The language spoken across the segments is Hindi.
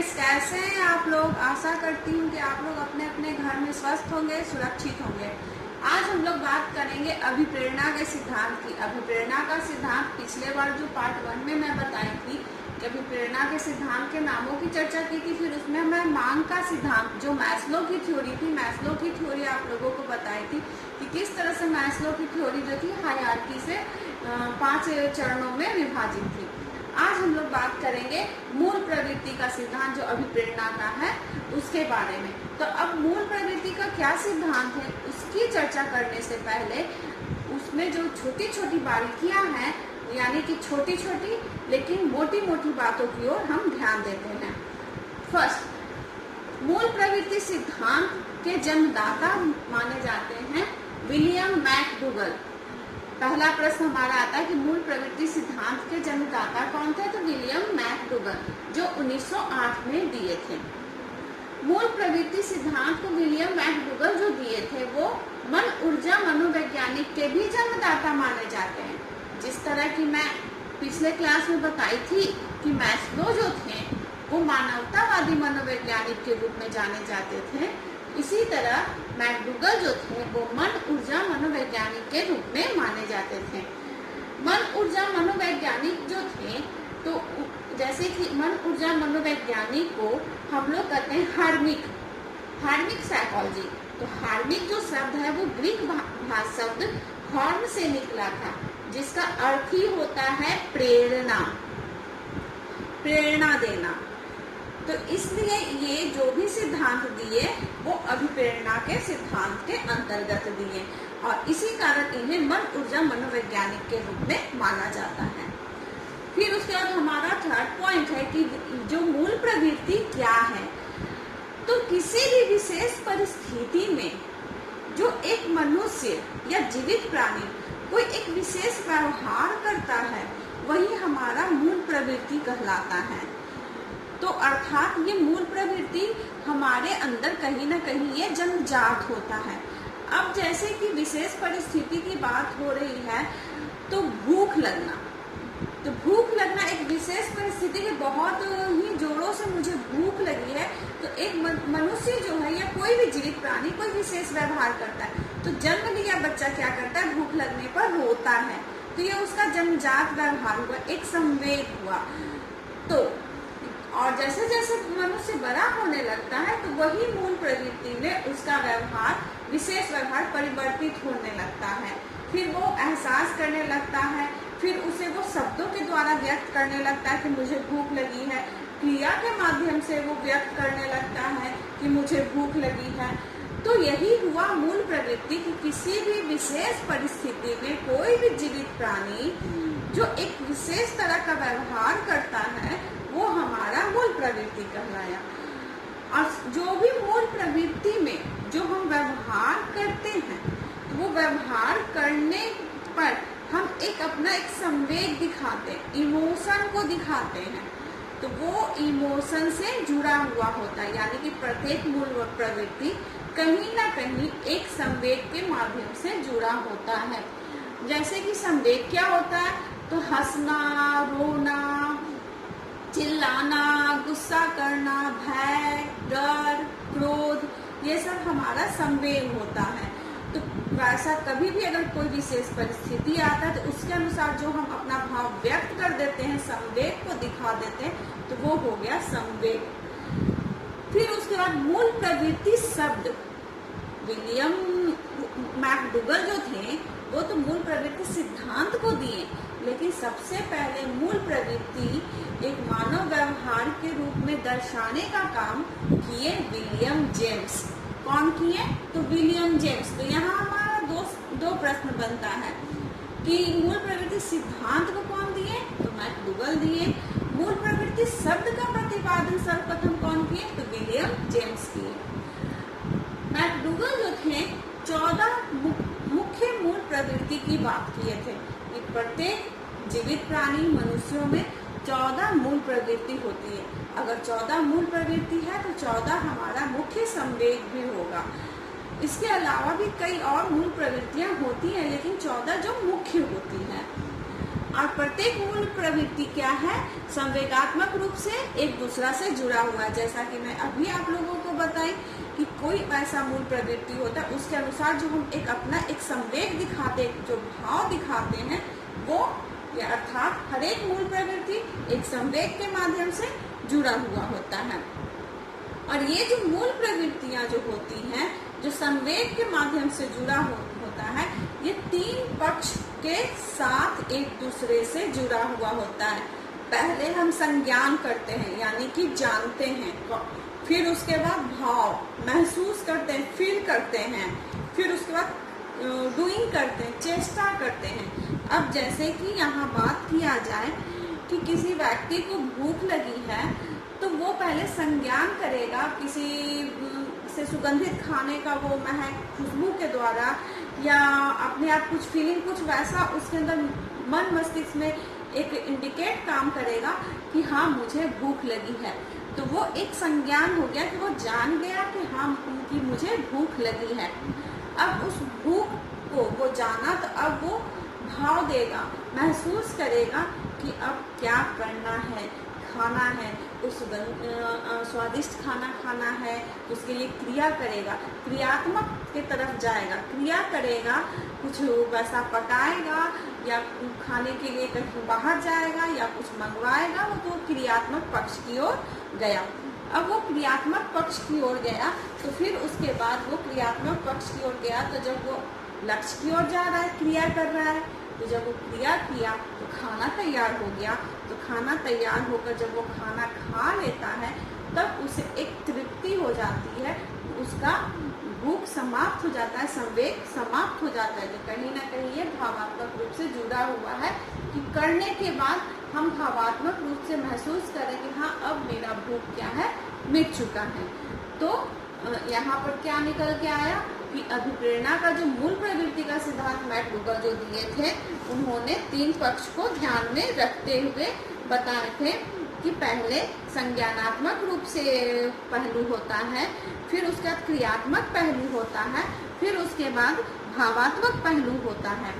स्टूडेंट्स, कैसे हैं आप लोग। आशा करती हूँ कि आप लोग अपने अपने घर में स्वस्थ होंगे, सुरक्षित होंगे। आज हम लोग बात करेंगे अभिप्रेरणा के सिद्धांत की। अभिप्रेरणा का सिद्धांत पिछले बार जो पार्ट 1 में मैं बताई थी कि अभिप्रेरणा के सिद्धांत के नामों की चर्चा की थी। फिर उसमें मैं मांग का सिद्धांत, जो मैस्लो की थ्योरी थी, मैस्लो की थ्योरी आप लोगों को बताई थी कि किस तरह से मैस्लो की थ्योरी जो थी हायरार्की से 5 चरणों में विभाजित थी। आज हम लोग बात करेंगे मूल प्रवृत्ति का सिद्धांत जो अभिप्रेरणा का है उसके बारे में। तो अब मूल प्रवृत्ति का क्या सिद्धांत है उसकी चर्चा करने से पहले उसमें जो छोटी छोटी बारीकियां हैं, यानी कि छोटी छोटी लेकिन मोटी मोटी बातों की ओर हम ध्यान देते हैं। फर्स्ट, मूल प्रवृत्ति सिद्धांत के जन्मदाता माने जाते हैं विलियम मैकडूगल। पहला प्रश्न हमारा आता है कि मूल प्रवृत्ति सिद्धांत के जन्मदाता कौन थे, तो विलियम मैकडूगल जो 1908 में दिए थे। मूल प्रवृत्ति सिद्धांत को विलियम मैकडूगल जो दिए थे वो मन ऊर्जा मनोवैज्ञानिक के भी जन्मदाता माने जाते हैं। जिस तरह की मैं पिछले क्लास में बताई थी कि मैस्लो जो थे वो मानवतावादी मनोवैज्ञानिक के रूप में जाने जाते थे, इसी तरह मैकडूगल जो थे वो मन ऊर्जा मनोवैज्ञानिक के रूप में माने जाते थे। मन ऊर्जा मनोवैज्ञानिक जो थे, तो जैसे कि मन ऊर्जा मनोवैज्ञानिक को हम लोग कहते हैं हार्मिक साइकोलॉजी। तो हार्मिक जो शब्द है वो ग्रीक शब्द हॉर्न से निकला था, जिसका अर्थ ही होता है प्रेरणा देना। तो इसलिए ये जो भी सिद्धांत दिए वो अभिप्रेरणा के सिद्धांत के अंतर्गत दिए और इसी कारण इन्हें मन ऊर्जा मनोवैज्ञानिक के रूप में माना जाता है। फिर उसके बाद हमारा थर्ड पॉइंट है कि जो मूल प्रवृत्ति क्या है। तो किसी भी विशेष परिस्थिति में जो एक मनुष्य या जीवित प्राणी कोई एक विशेष व्यवहार करता है वही हमारा मूल प्रवृत्ति कहलाता है। तो अर्थात ये मूल प्रवृत्ति हमारे अंदर कहीं ना कहीं ये जन्मजात होता है। अब जैसे कि विशेष परिस्थिति की बात हो रही है तो भूख लगना एक विशेष परिस्थिति के बहुत ही जोरों से मुझे भूख लगी है, तो एक मनुष्य जो है या कोई भी जीवित प्राणी कोई विशेष व्यवहार करता है। तो जन्म लिया बच्चा क्या करता है, भूख लगने पर रोता है, तो ये उसका जन्मजात व्यवहार हुआ, एक संवेग हुआ। तो और जैसे जैसे मनुष्य बड़ा होने लगता है तो वही मूल प्रवृत्ति में उसका व्यवहार, विशेष व्यवहार परिवर्तित होने लगता है। फिर वो एहसास करने लगता है, फिर उसे वो शब्दों के द्वारा व्यक्त करने लगता है कि मुझे भूख लगी है, क्रिया के माध्यम से वो व्यक्त करने लगता है कि मुझे भूख लगी है। तो यही हुआ मूल प्रवृत्ति कि किसी भी विशेष परिस्थिति में कोई भी जीवित प्राणी जो एक विशेष तरह का व्यवहार करता है वो हमारा मूल प्रवृत्ति कहलाया। और जो भी मूल प्रवृत्ति में जो हम व्यवहार करते हैं तो वो व्यवहार करने पर हम अपना एक संवेग दिखाते हैं, इमोशन को दिखाते हैं, तो वो इमोशन से जुड़ा हुआ होता है। यानी कि प्रत्येक मूल प्रवृत्ति कहीं ना कहीं एक संवेग के माध्यम से जुड़ा होता है। जैसे कि संवेग क्या होता है, तो हंसना, रोना, चिल्लाना, गुस्सा करना, भय, डर, क्रोध, ये सब हमारा संवेग होता है। तो वैसा कभी भी अगर कोई विशेष परिस्थिति आता है तो उसके अनुसार जो हम अपना भाव व्यक्त कर देते हैं, संवेग को दिखा देते हैं, तो वो हो गया संवेग। फिर उसके बाद मूल प्रवृत्ति शब्द, विलियम मैकडूगल जो थे वो तो मूल प्रवृत्ति सिद्धांत को दिए, लेकिन सबसे पहले मूल प्रवृत्ति एक मानव व्यवहार के रूप में दर्शाने का काम किए विलियम जेम्स। कौन किए, तो विलियम जेम्स। तो यहाँ हमारा दो प्रश्न बनता है कि मूल प्रवृत्ति सिद्धांत को कौन दिए, तो मैकडूगल दिए। मूल प्रवृत्ति शब्द का प्रतिपादन सर्वप्रथम कौन किए, तो विलियम जेम्स किए। मैकडूगल जो थे 14 मुख्य मूल प्रवृत्ति की बात किए थे कि प्रत्येक जीवित प्राणी मनुष्यों में 14 मूल प्रवृत्ति होती है। अगर 14 मूल प्रवृत्ति है तो 14 हमारा मुख्य संवेग भी होगा। इसके अलावा भी कई और मूल प्रवृत्तियां होती हैं, लेकिन 14 जो मुख्य होती हैं। और प्रत्येक मूल प्रवृत्ति क्या है, संवेगात्मक रूप से एक दूसरा से जुड़ा हुआ है। जैसा कि मैं अभी आप लोगों को बताई कि कोई ऐसा मूल प्रवृत्ति होता है, उसके अनुसार जो हम एक अपना एक संवेग दिखाते, जो भाव दिखाते हैं, वो अर्थात हर एक मूल प्रवृत्ति एक संवेग के माध्यम से जुड़ा हुआ होता है। और ये जो मूल प्रवृत्तियां जो होती हैं, जो संवेग के माध्यम से जुड़ा होता है, ये तीन पक्ष के साथ एक दूसरे से जुड़ा हुआ होता है। पहले हम संज्ञान करते हैं, यानी कि जानते हैं, फिर उसके बाद भाव महसूस करते हैं, फील करते हैं, फिर उसके बाद डूइंग करते हैं, चेष्टा करते हैं। अब जैसे कि यहाँ बात किया जाए कि किसी व्यक्ति को भूख लगी है, तो वो पहले संज्ञान करेगा, किसी से सुगंधित खाने का वो महक खुशबू के द्वारा या अपने आप कुछ फीलिंग, कुछ वैसा उसके अंदर मन मस्तिष्क में एक इंडिकेट काम करेगा कि हाँ मुझे भूख लगी है। तो वो एक संज्ञान हो गया कि वो जान गया कि हाँ कि मुझे भूख लगी है। अब उस भूख को वो जाना, तो अब वो भाव देगा, महसूस करेगा कि अब क्या करना है, खाना है, कुछ स्वादिष्ट खाना खाना है, उसके लिए क्रिया करेगा, क्रियात्मक के तरफ जाएगा, क्रिया करेगा, कुछ वैसा पकाएगा या खाने के लिए कहीं बाहर जाएगा या कुछ मंगवाएगा, वो तो क्रियात्मक पक्ष की ओर गया। अब वो क्रियात्मक पक्ष की ओर गया, तो फिर उसके बाद वो क्रियात्मक पक्ष की ओर गया, तो जब वो लक्ष्य की ओर जा रहा है, क्रिया कर रहा है, तो जब वो क्रिया किया तो खाना तैयार हो गया। तो खाना तैयार होकर जब वो खाना खा लेता है, तब उसे एक तृप्ति हो जाती है, उसका भूख समाप्त हो जाता है, संवेग समाप्त हो जाता है। तो कहीं ना कहीं ये भावात्मक रूप से जुड़ा हुआ है कि करने के बाद हम भावात्मक रूप से महसूस करें कि हाँ अब मेरा भूख क्या है, मिट चुका है। तो यहाँ पर क्या निकल के आया कि अभिप्रेरणा का जो मूल प्रवृत्ति का सिद्धांत मैकडूगल जो दिए थे, उन्होंने तीन पक्ष को ध्यान में रखते हुए बताए थे कि पहले संज्ञानात्मक रूप से पहलू होता है, फिर उसके बाद क्रियात्मक पहलू होता है, फिर उसके बाद भावात्मक पहलू होता है।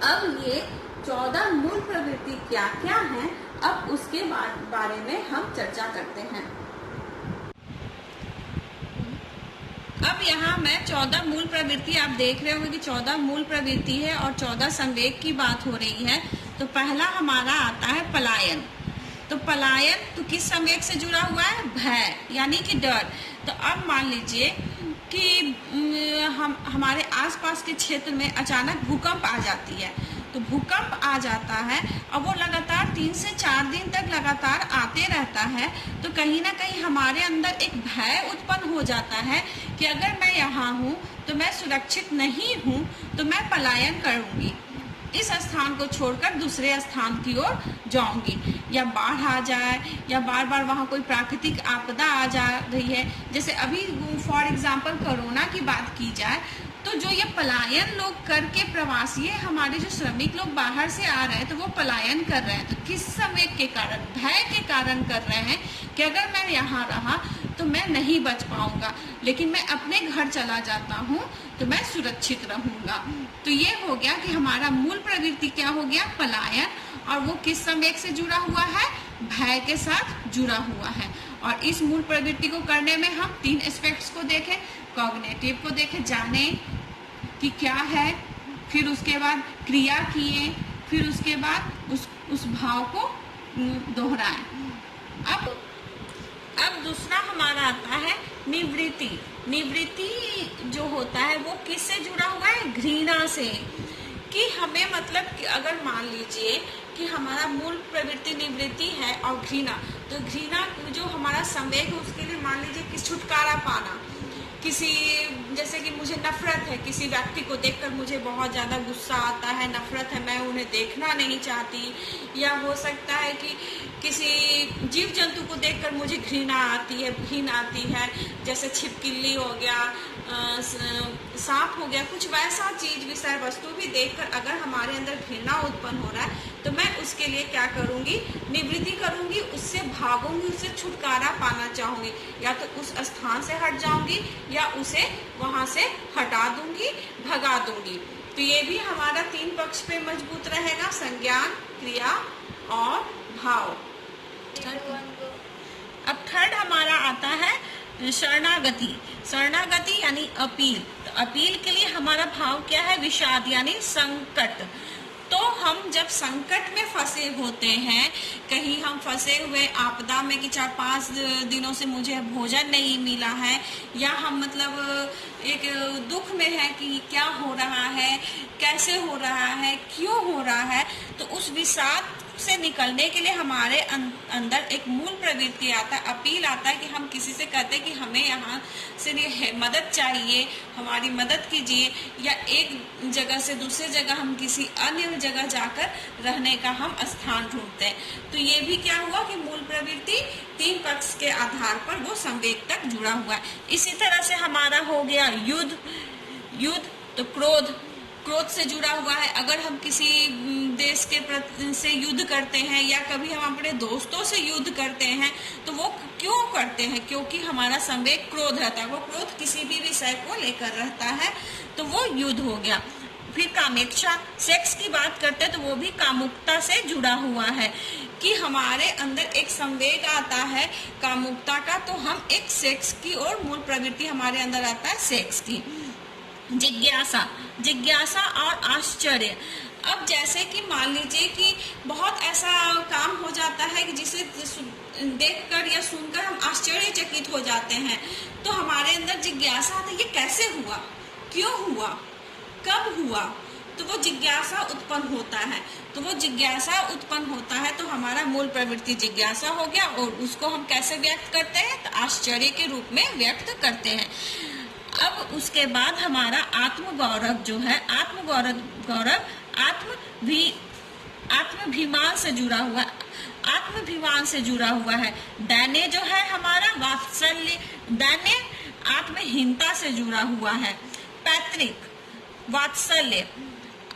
अब ये 14 मूल प्रवृत्ति क्या क्या हैं, अब उसके बारे में हम चर्चा करते हैं। अब यहाँ मैं 14 मूल प्रवृत्ति, आप देख रहे होंगे कि 14 मूल प्रवृत्ति है और 14 संवेग की बात हो रही है। तो पहला हमारा आता है पलायन। तो पलायन तो किस संवेग से जुड़ा हुआ है, भय यानी कि डर। तो अब मान लीजिए कि हमारे आसपास के क्षेत्र में अचानक भूकंप आ जाती है, तो भूकंप आ जाता है और वो लगातार 3 से 4 दिन तक लगातार आते रहता है, तो कहीं ना कहीं हमारे अंदर एक भय उत्पन्न हो जाता है कि अगर मैं यहाँ हूँ तो मैं सुरक्षित नहीं हूँ, तो मैं पलायन करूँगी, इस स्थान को छोड़कर दूसरे स्थान की ओर जाऊंगी, या बाढ़ आ जाए या बार बार वहाँ कोई प्राकृतिक आपदा आ जा रही है। जैसे अभी फॉर एग्जाम्पल कोरोना की बात की जाए, तो जो ये पलायन लोग करके प्रवासी है, हमारे जो श्रमिक लोग बाहर से आ रहे हैं, तो वो पलायन कर रहे हैं। तो किस संवेग के कारण, भय के कारण कर रहे हैं कि अगर मैं यहाँ रहा तो मैं नहीं बच पाऊंगा, लेकिन मैं अपने घर चला जाता हूँ तो मैं सुरक्षित रहूंगा। तो ये हो गया कि हमारा मूल प्रवृत्ति क्या हो गया, पलायन, और वो किस संवेग से जुड़ा हुआ है, भय के साथ जुड़ा हुआ है। और इस मूल प्रवृत्ति को करने में हम 3 एस्पेक्ट्स को देखें, कॉग्निटिव को देखें, जाने कि क्या है, फिर उसके बाद क्रिया किए, फिर उसके बाद उस भाव को दोहराएं। अब दूसरा हमारा आता है निवृत्ति। निवृत्ति जो होता है वो किससे जुड़ा हुआ है, घृणा से। कि हमें मतलब कि अगर मान लीजिए कि हमारा मूल प्रवृत्ति निवृत्ति है और घृणा, तो घृणा जो हमारा संवेग है उसके लिए मान लीजिए कि छुटकारा पाना, किसी जैसे कि मुझे नफरत है, किसी व्यक्ति को देखकर मुझे बहुत ज़्यादा गुस्सा आता है, नफरत है, मैं उन्हें देखना नहीं चाहती, या हो सकता है कि किसी जीव जंतु को देखकर मुझे घृणा आती है, घिन आती है, जैसे छिपकली हो गया, सांप हो गया, कुछ वैसा चीज विषय वस्तु भी देखकर अगर हमारे अंदर घृणा उत्पन्न हो रहा है, तो मैं उसके लिए क्या करूँगी, निवृत्ति करूँगी, उससे भागूंगी, उससे छुटकारा पाना चाहूँगी, या तो उस स्थान से हट जाऊँगी या उसे वहाँ से हटा दूँगी, भगा दूँगी। तो ये भी हमारा 3 पक्ष पे मजबूत रहेगा, संज्ञान, क्रिया और भाव। अब थर्ड हमारा आता है शरणागति। शरणागति यानी अपील। तो अपील के लिए हमारा भाव क्या है? विषाद यानी संकट। तो हम जब संकट में फंसे होते हैं, कहीं हम फंसे हुए आपदा में कि 4-5 दिनों से मुझे भोजन नहीं मिला है, या हम मतलब एक दुख में है कि क्या हो रहा है, कैसे हो रहा है, क्यों हो रहा है, तो उस विषाद से निकलने के लिए हमारे अंदर एक मूल प्रवृत्ति आता है, अपील आता है कि हम किसी से कहते हैं कि हमें यहाँ से मदद चाहिए, हमारी मदद कीजिए, या एक जगह से दूसरे जगह हम किसी अन्य जगह जाकर रहने का हम स्थान ढूंढते हैं। तो ये भी क्या हुआ कि मूल प्रवृत्ति 3 पक्ष के आधार पर वो संवेग तक जुड़ा हुआ है। इसी तरह से हमारा हो गया युद्ध। युद्ध तो क्रोध से जुड़ा हुआ है। अगर हम किसी देश के से युद्ध करते हैं या कभी हम अपने दोस्तों से युद्ध करते हैं, तो वो क्यों करते हैं? क्योंकि हमारा संवेग क्रोध रहता है। वो क्रोध किसी भी विषय को लेकर रहता है, तो वो युद्ध हो गया। फिर कामेक्षा, सेक्स की बात करते हैं तो वो भी कामुकता से जुड़ा हुआ है कि हमारे अंदर एक संवेग आता है कामुकता का, तो हम एक सेक्स की और मूल प्रवृत्ति हमारे अंदर आता है सेक्स की। जिज्ञासा और आश्चर्य। अब जैसे कि मान लीजिए कि बहुत ऐसा काम हो जाता है कि जिसे देखकर या सुनकर हम आश्चर्यचकित हो जाते हैं, तो हमारे अंदर जिज्ञासा आती है, ये कैसे हुआ, क्यों हुआ, कब हुआ, तो वो जिज्ञासा उत्पन्न होता है। तो वो जिज्ञासा उत्पन्न होता है तो हमारा मूल प्रवृत्ति जिज्ञासा हो गया, और उसको हम कैसे व्यक्त करते हैं? तो आश्चर्य के रूप में व्यक्त करते हैं। अब उसके बाद हमारा आत्मगौरव जो है, आत्मगौरव आत्माभिमान से जुड़ा हुआ है, आत्माभिमान से जुड़ा हुआ है। दैन्य जो है हमारा वात्सल्य, दैन्य आत्महीनता से जुड़ा हुआ है। पैतृक वात्सल्य।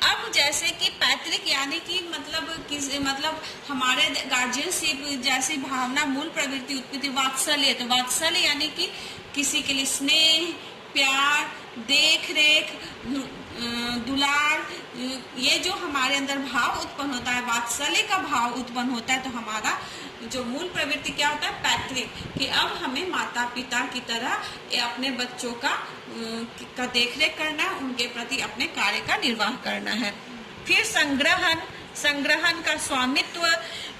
अब जैसे कि पैतृक यानी कि मतलब हमारे गार्जियनशिप जैसी भावना मूल प्रवृत्ति उत्पत्ति। वात्सल्य तो वात्सल्य यानी कि किसी के लिए स्नेह, प्यार, देख रेख, दुलार, ये जो हमारे अंदर भाव उत्पन्न होता है, वात्सल्य का भाव उत्पन्न होता है, तो हमारा जो मूल प्रवृत्ति क्या होता है? पैतृक, कि अब हमें माता पिता की तरह अपने बच्चों का देख रेख करना है, उनके प्रति अपने कार्य का निर्वाह करना है। फिर संग्रहण का स्वामित्व,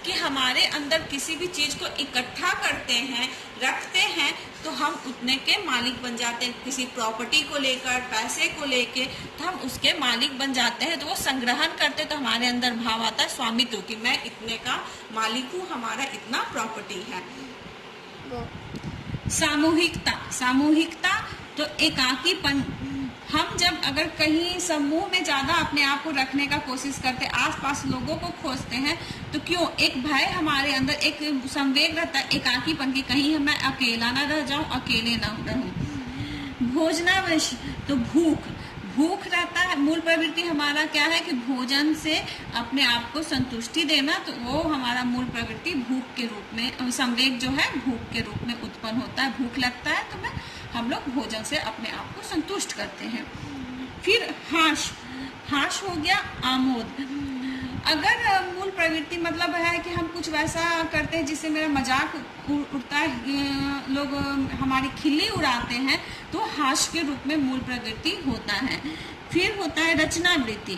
कि हमारे अंदर किसी भी चीज को इकट्ठा करते हैं, रखते हैं, तो हम उतने के मालिक बन जाते हैं। किसी प्रॉपर्टी को लेकर, पैसे को लेके, तो हम उसके मालिक बन जाते हैं। तो वो संग्रहण करते तो हमारे अंदर भाव आता है स्वामित्व, कि मैं इतने का मालिक हूँ, हमारा इतना प्रॉपर्टी है। सामूहिकता तो एकाकीपन। हम जब अगर कहीं समूह में ज्यादा अपने आप को रखने का कोशिश करते, आसपास लोगों को खोजते हैं, तो क्यों? एक भय हमारे अंदर, एक संवेग रहता है एकाकीपन की, कहीं मैं अकेला ना रह जाऊं, अकेले ना रहूं। भोजनावश तो भूख रहता है। मूल प्रवृत्ति हमारा क्या है कि भोजन से अपने आप को संतुष्टि देना, तो वो हमारा मूल प्रवृत्ति भूख के रूप में, संवेग जो है भूख के रूप में उत्पन्न होता है। भूख लगता है तो हम लोग भोजन से अपने आप को संतुष्ट करते हैं। फिर हाश हो गया आमोद। अगर मूल प्रवृत्ति मतलब है कि हम कुछ वैसा करते हैं जिससे मेरा मजाक उड़ता है, लोग हमारी खिल्ली उड़ाते हैं, तो हाश के रूप में मूल प्रवृत्ति होता है। फिर होता है रचनावृत्ति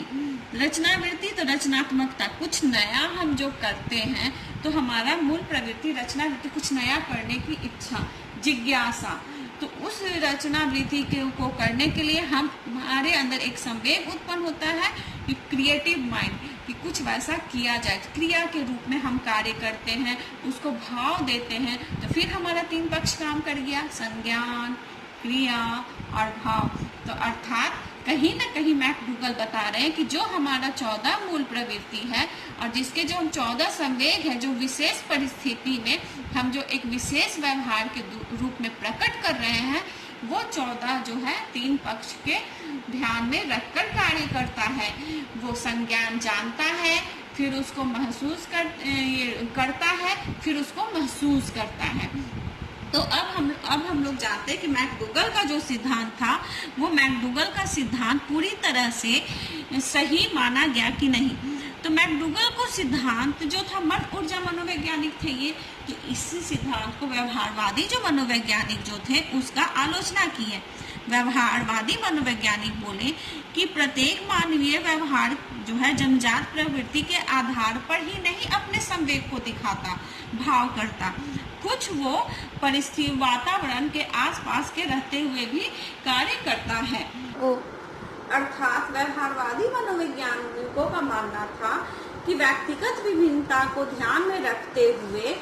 तो रचनात्मकता, कुछ नया हम जो करते हैं, तो हमारा मूल प्रवृत्ति रचनावृत्ति, कुछ नया करने की इच्छा। जिज्ञासा तो उस रचनावृत्ति को करने के लिए हमारे अंदर एक संवेग उत्पन्न होता है कि क्रिएटिव माइंड, कि कुछ वैसा किया जाए, क्रिया के रूप में हम कार्य करते हैं, उसको भाव देते हैं। तो फिर हमारा 3 पक्ष काम कर गया, संज्ञान, क्रिया और भाव। तो अर्थात कहीं ना कहीं मैकडूगल बता रहे हैं कि जो हमारा 14 मूल प्रवृत्ति है, और जिसके जो 14 संवेग है, जो विशेष परिस्थिति में हम जो एक विशेष व्यवहार के रूप में प्रकट कर रहे हैं, वो 14 जो है 3 पक्ष के ध्यान में रखकर कार्य करता है। वो संज्ञान जानता है, फिर उसको महसूस करता है, फिर उसको महसूस करता है। तो अब हम लोग जानते हैं कि मैकडूगल का जो सिद्धांत था वो मैकडूगल का सिद्धांत पूरी तरह से सही माना गया कि नहीं। तो मैकडूगल को सिद्धांत जो था, मन ऊर्जा मनोवैज्ञानिक थे ये, तो इसी सिद्धांत को व्यवहारवादी जो मनोवैज्ञानिक जो थे उसका आलोचना की है। व्यवहारवादी मनोवैज्ञानिक बोले कि प्रत्येक मानवीय व्यवहार जो है जन्मजात प्रवृत्ति के आधार पर ही नहीं अपने संवेग को दिखाता, भाव करता, कुछ वो परिस्थिति वातावरण के आसपास के रहते हुए भी कार्य करता है। अर्थात व्यवहारवादी मनोवैज्ञानिकों का मानना था कि व्यक्तिगत विभिन्नता को ध्यान में रखते हुए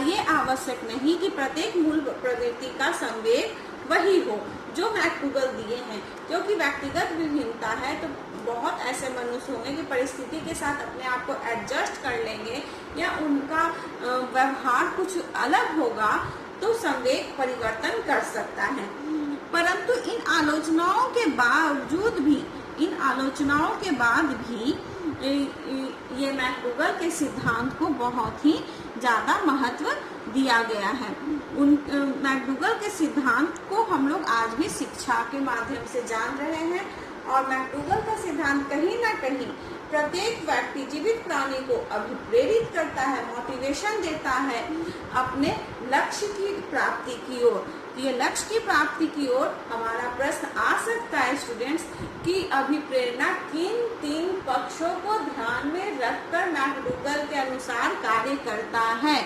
ये आवश्यक नहीं कि प्रत्येक मूल प्रवृत्ति का संवेग वही हो जो मैकडूगल दिए हैं, क्योंकि व्यक्तिगत विभिन्नता है तो बहुत ऐसे मनुष्य होंगे कि परिस्थिति के साथ अपने आप को एडजस्ट कर लेंगे या उनका व्यवहार कुछ अलग होगा तो संवेग परिवर्तन कर सकता है। परंतु इन आलोचनाओं के बाद भी ये मैकडूगल के सिद्धांत को बहुत ही ज़्यादा महत्व दिया गया है। मैकडूगल के सिद्धांत को हम लोग आज भी शिक्षा के माध्यम से जान रहे हैं और मैकडूगल का सिद्धांत कहीं ना कहीं प्रत्येक व्यक्ति, जीवित प्राणी को अभिप्रेरित करता है, मोटिवेशन देता है अपने लक्ष्य की प्राप्ति की ओर। ये लक्ष्य की प्राप्ति की ओर हमारा प्रश्न आ सकता है स्टूडेंट्स कि अभिप्रेरणा किन 3 पक्षों को ध्यान में रखकर मैकडूगल के अनुसार कार्य करता है।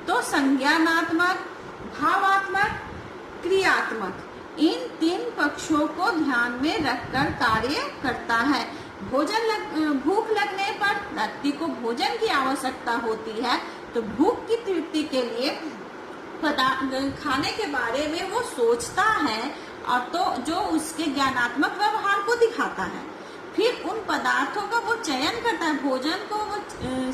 तो संज्ञानात्मक, भावात्मक, क्रियात्मक, इन 3 पक्षों को ध्यान में रखकर कार्य करता है। भूख लगने पर व्यक्ति को भोजन की आवश्यकता होती है, तो भूख की तृप्ति के लिए खाने के बारे में वो सोचता है और तो जो उसके ज्ञानात्मक व्यवहार को दिखाता है। फिर उन पदार्थों का वो चयन करता है, भोजन को वो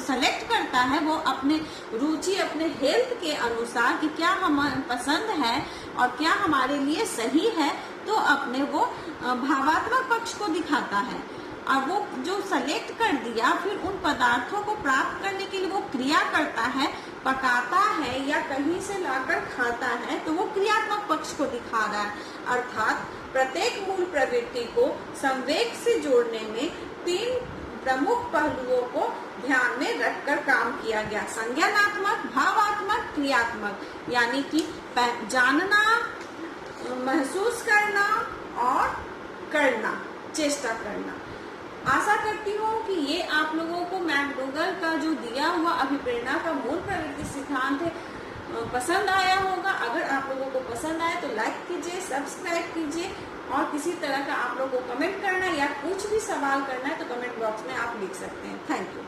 सेलेक्ट करता है, वो अपने रुचि, अपने हेल्थ के अनुसार कि क्या हमें पसंद है और क्या हमारे लिए सही है, तो अपने वो भावात्मक पक्ष को दिखाता है। और वो जो सेलेक्ट कर दिया फिर उन पदार्थों को प्राप्त करने के लिए वो क्रिया करता है, पकाता है या कहीं से लाकर खाता है, तो वो क्रियात्मक पक्ष को दिखा रहा है। अर्थात प्रत्येक मूल प्रवृत्ति को संवेग से जोड़ने में 3 प्रमुख पहलुओं को ध्यान में रखकर काम किया गया। संज्ञानात्मक, भावात्मक, क्रियात्मक, यानी कि जानना, महसूस करना और करना, चेष्टा करना। आशा करती हूँ कि ये आप लोगों को मैकडूगल का जो दिया हुआ अभिप्रेरणा का मूल प्रवृत्ति सिद्धांत है पसंद आया होगा। अगर आप लोगों को पसंद आए तो लाइक कीजिए, सब्सक्राइब कीजिए और किसी तरह का आप लोगों को कमेंट करना या कुछ भी सवाल करना है तो कमेंट बॉक्स में आप लिख सकते हैं। Thank you.